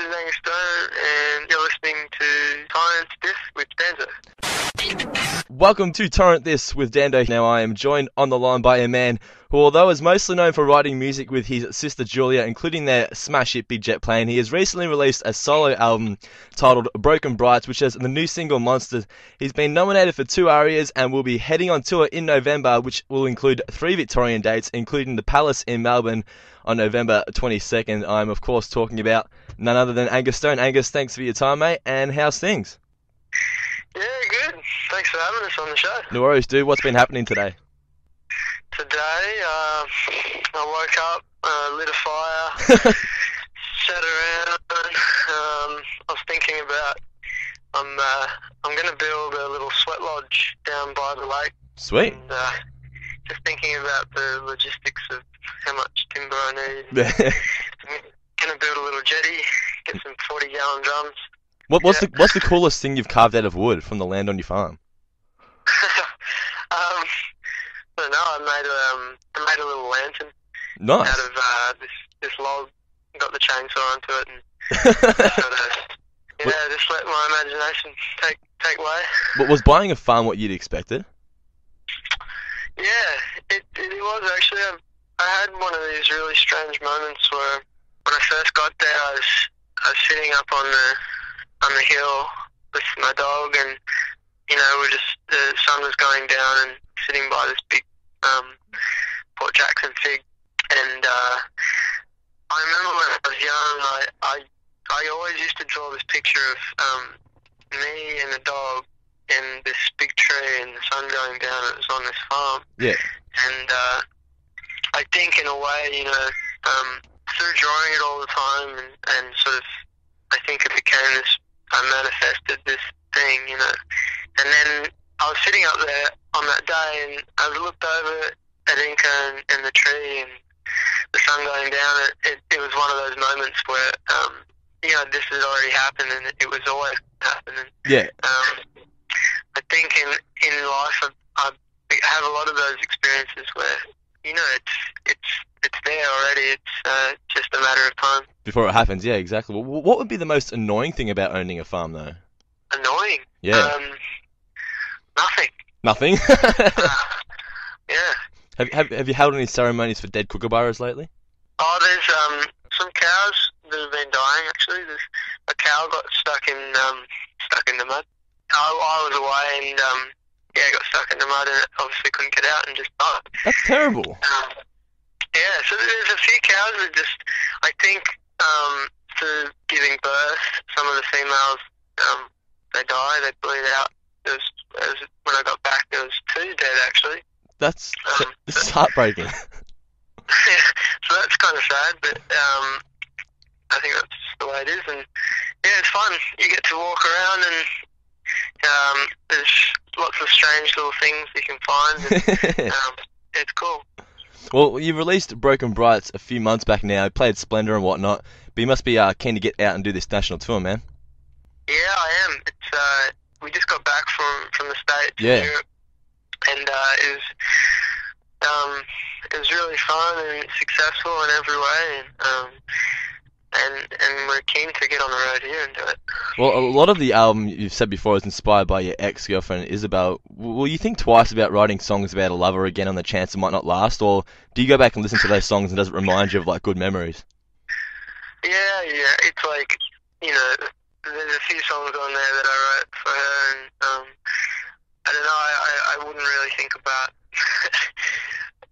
is Angus and you're listening to Torrent This with Dando. Welcome to Torrent This with Dando. Now I am joined on the line by a man who, although is mostly known for writing music with his sister Julia, including their smash hit Big Jet Plane, he has recently released a solo album titled Broken Brights, which has the new single Monsters. He's been nominated for 2 ARIAs and will be heading on tour in November, which will include 3 Victorian dates, including the Palace in Melbourne on November 22nd. I'm, of course, talking about none other than Angus Stone. Angus, thanks for your time, mate, and how's things? Yeah, good. Thanks for having us on the show. No worries, dude. What's been happening today? Today, I woke up, lit a fire, sat around. I was thinking about I'm going to build a little sweat lodge down by the lake. Sweet. And, just thinking about the logistics of how much timber I need. I'm going to build a little jetty, get some 40-gallon drums. What's the coolest thing you've carved out of wood from the land on your farm? I don't know. I made a little lantern. Nice. Out of this log. Got the chainsaw onto it and just let my imagination take way. But was buying a farm what you'd expected? Yeah, it was actually. I had one of these really strange moments where when I first got there, I was sitting up on the hill with my dog, and the sun was going down, and sitting by this big Port Jackson fig, and I remember when I was young, I always used to draw this picture of me and the dog in this big tree and the sun going down. It was on this farm. Yeah. And I think in a way, through drawing it all the time and sort of, I think it became this, I manifested this thing, And then I was sitting up there on that day and I looked over at Inca and the tree and the sun going down. It was one of those moments where, this had already happened and it was always happening. Yeah. I think in life I have a lot of those experiences where, it's there already. It's just a matter of time. Before it happens, yeah, exactly. Well, what would be the most annoying thing about owning a farm, though? Annoying? Yeah. Nothing. Nothing? Yeah. Have you held any ceremonies for dead kookaburras lately? Oh, there's some cows that have been dying. Actually, there's a cow got stuck in the mud. I was away and got stuck in the mud and obviously couldn't get out and just died. That's terrible. So there's a few cows that just, I think, through giving birth, some of the females they die, they bleed out. When I got back, there was 2 dead actually. This is heartbreaking. So that's kind of sad, but I think that's just the way it is, and yeah, it's fun. You get to walk around, and there's lots of strange little things you can find, and it's cool. Well, you released Broken Brights a few months back now. You played Splendor and whatnot, but you must be keen to get out and do this national tour, man. Yeah, I am. It's we just got back from the States, yeah, Europe, and it was really fun and successful in every way, and we're keen to get on the road here and do it. Well, a lot of the album you've said before is inspired by your ex-girlfriend Isabel. Will you think twice about writing songs about a lover again on the chance it might not last, or do you go back and listen to those songs and does it remind you of good memories? Yeah, it's like, there's a few songs on there that I wrote for her, and I don't know, I wouldn't really think about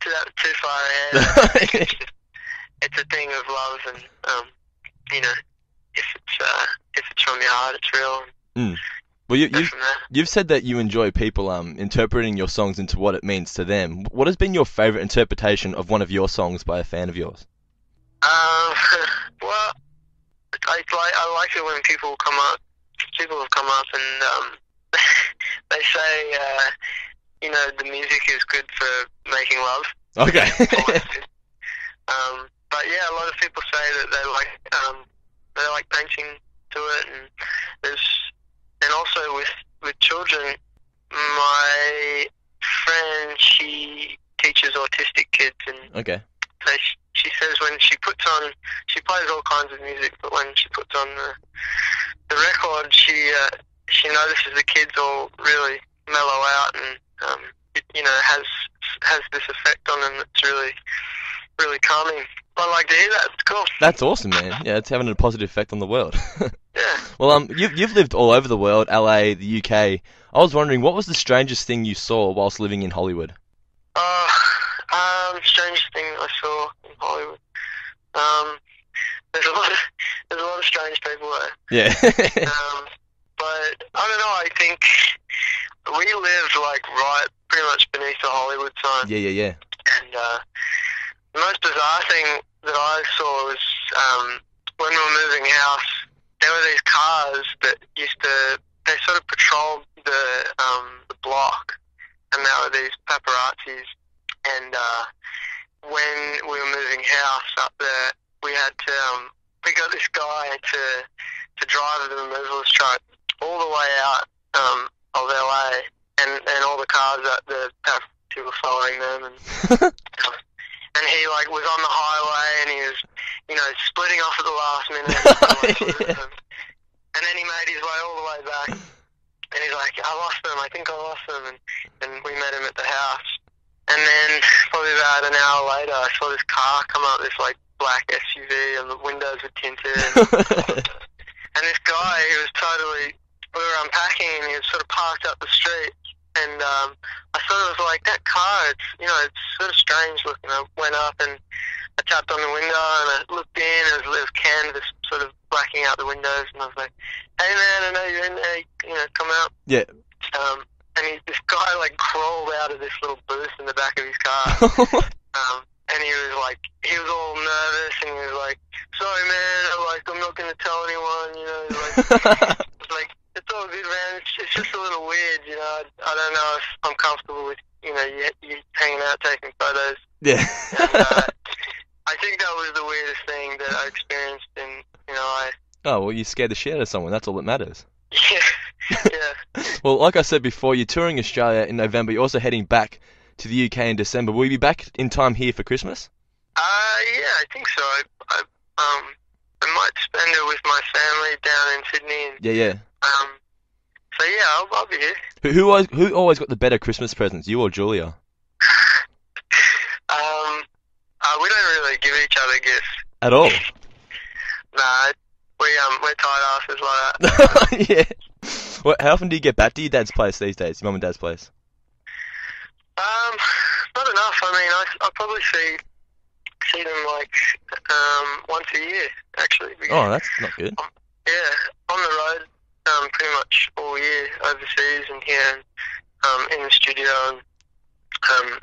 too far ahead. It's a thing of love, and if it's from your heart, it's real. Mm. Well, you've said that you enjoy people interpreting your songs into what it means to them. What has been your favourite interpretation of one of your songs by a fan of yours? Well, I like it when people have come up and they say, the music is good for making love. Okay. But yeah, a lot of people say that they like painting to it, and also with children. My friend, she teaches autistic kids, and okay, she says when she puts on, she plays all kinds of music, but when she puts on the record, she notices the kids all really mellow out, and it, has this effect on them that's really, really calming. I like to hear that. It's cool. That's awesome, man. Yeah, it's having a positive effect on the world. Yeah. Well, you've lived all over the world, LA, the UK. I was wondering, what was the strangest thing you saw whilst living in Hollywood? Strangest thing I saw in Hollywood. There's a lot of strange people there. Yeah. But I don't know. I think we lived like right, pretty much beneath the Hollywood sign. Yeah. And the most bizarre thing that I saw was when we were moving house, there were these cars that they sort of patrolled the block, and there were these paparazzis. And when we were moving house up there, we got this guy to drive the removals truck all the way out of LA, and all the cars that the paparazzi were following them, and he like was on the highway, and he was splitting off at the last minute. And then he made his way all the way back, and he's like, I think I lost them, and we met him at the house. And then probably about an hour later, I saw this car come up, this like black SUV, and the windows were tinted. And this guy, we were unpacking, and he was sort of parked up the street. And I sort of was like, that car, it's sort of strange looking. I went up and I tapped on the window, and I looked in, and there was canvas sort of blacking out the windows, and I was like, hey man, I know you're in there, come out. Yeah. And this guy like crawled out of this little booth in the back of his car. And he was all nervous, and he was like, sorry man, I'm not going to tell anyone, it's all good, man. It's just a little weird, I don't know if I'm comfortable with, you hanging out taking photos. Yeah. And, I think that was the weirdest thing that I experienced, and, Oh, well, you scared the shit out of someone. That's all that matters. Yeah. Well, like I said before, you're touring Australia in November. You're also heading back to the UK in December. Will you be back in time here for Christmas? Yeah, I think so. I might spend it with my family down in Sydney. And, Yeah. So yeah, I'll be here. Who always got the better Christmas presents, you or Julia? We don't really give each other gifts At all? Nah, we're tight asses like that. Yeah. Well, how often do you get back to your dad's place these days, your mum and dad's place? Not enough. I mean, I probably see them like once a year, actually. Oh, that's not good. Yeah, on the road pretty much all year, overseas and here in the studio. And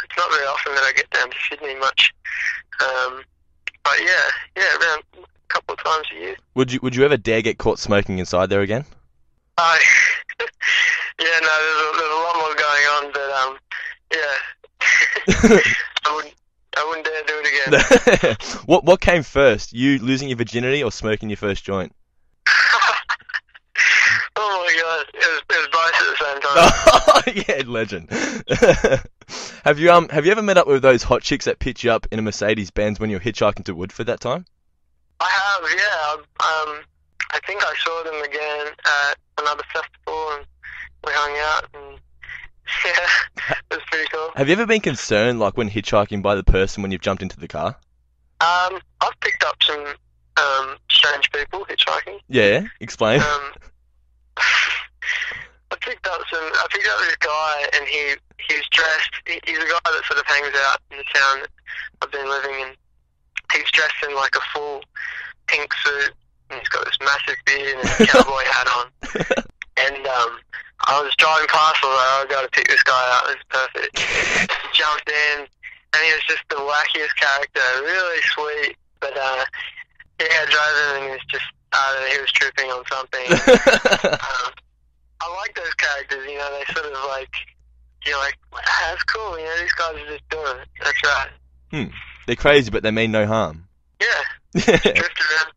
it's not very often that I get down to Sydney much. But yeah, around a couple of times a year. Would you ever dare get caught smoking inside there again? Yeah, no, there's a lot more going on, but yeah, I wouldn't dare do it again. What came first, you losing your virginity or smoking your first joint? Oh my god, it was both at the same time. Yeah, legend. Have you ever met up with those hot chicks that pitch you up in a Mercedes-Benz when you're hitchhiking to Woodford that time? I have, yeah. I think I saw them again at another festival, and we hung out, and yeah, it was pretty cool. Have you ever been concerned, like when hitchhiking, by the person when you've jumped into the car? I've picked up some strange people hitchhiking. Yeah, explain. I picked up this guy, and he was dressed. He's a guy that sort of hangs out in the town that I've been living in. He's dressed in like a full pink suit, and he's got this massive beard and a cowboy hat on. And I was driving past, and I got to pick this guy out. It was perfect. He jumped in, and he was just the wackiest character, really sweet. But yeah, I drove him, and he was just, I don't know, he was tripping on something. I like those characters, they sort of like, you're like, that's cool, these guys are just doing it. That's right. They're crazy, but they mean no harm. Yeah. Drift around.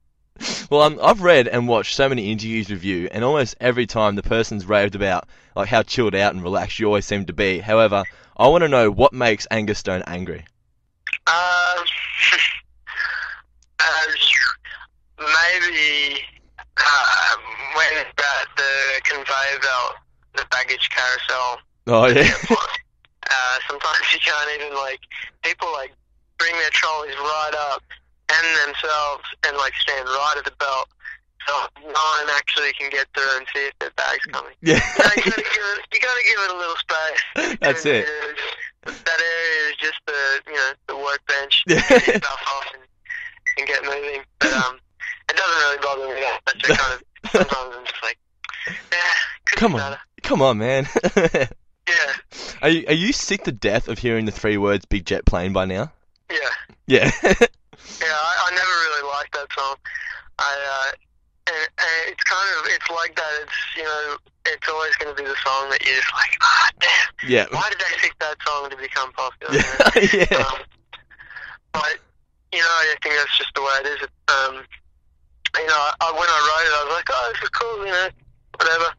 Well, I've read and watched so many interviews with you, and almost every time the person's raved about like how chilled out and relaxed you always seem to be. However, I want to know what makes Angus Stone angry. Maybe when it's at the conveyor belt, the baggage carousel. Oh, yeah. Sometimes you can't even, like, people, like, bring their trolleys right up and themselves and, like, stand right at the belt. So no one actually can get through and see if their bag's coming. Yeah. You gotta give it a little space. That's it. That area is just the workbench. Yeah. Get yourself off and get moving. But it doesn't really bother me that much. I kind of sometimes I'm just like, Come on, man. Yeah. Are you sick to death of hearing the 3 words "Big Jet Plane" by now? Yeah. Yeah. Yeah, I never really liked that song. And it's like that. It's always going to be the song that you're just like, damn. Yeah. Why did they pick that song to become popular? Yeah. But I think that's just the way it is. When I wrote it, I was like, oh, this is cool, whatever.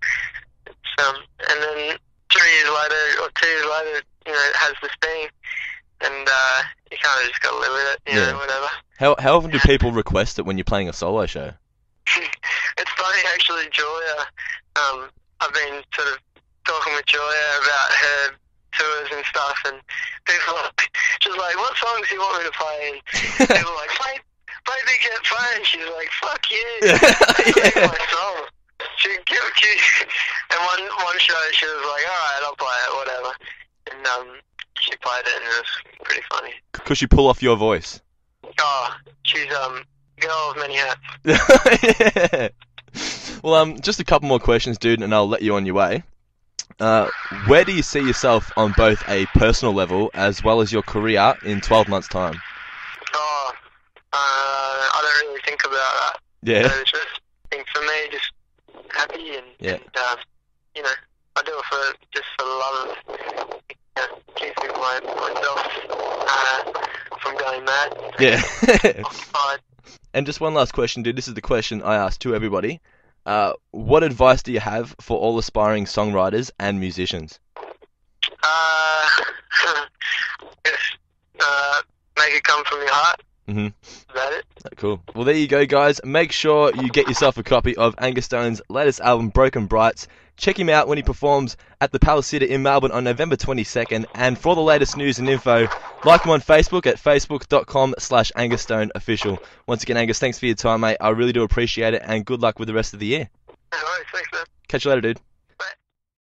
And then 3 years later or 2 years later, it has this thing, and you kind of just got to live with it, whatever. How often do people request it when you're playing a solo show? It's funny, actually, Julia. I've been sort of talking with Julia about her tours and stuff, and people are just like, what songs do you want me to play? And people are like, play Big Jet Plane. She's like, fuck you. Yeah. My song. And one show she was like, alright, I'll play it, whatever. And she played it, and it was pretty funny. Could she pull off your voice? Oh, she's girl of many hats. Yeah. Well, just a couple more questions, dude, and I'll let you on your way. Where do you see yourself on both a personal level as well as your career in 12 months' time? Oh, I don't really think about that. Yeah. It's just, I think for me, just happy and I do it just for the love of keeping myself from going mad. Yeah. And just one last question, dude. This is the question I ask to everybody. What advice do you have for all aspiring songwriters and musicians? Make it come from your heart. Mm-hmm. Is that it? Cool. Well, there you go, guys. Make sure you get yourself a copy of Angus Stone's latest album, Broken Brights. Check him out when he performs at the Palace Theatre in Melbourne on November 22nd. And for the latest news and info, like him on Facebook at facebook.com/AngusStoneOfficial. Once again, Angus, thanks for your time, mate. I really do appreciate it, and good luck with the rest of the year. No worries. Thanks, man. Catch you later, dude.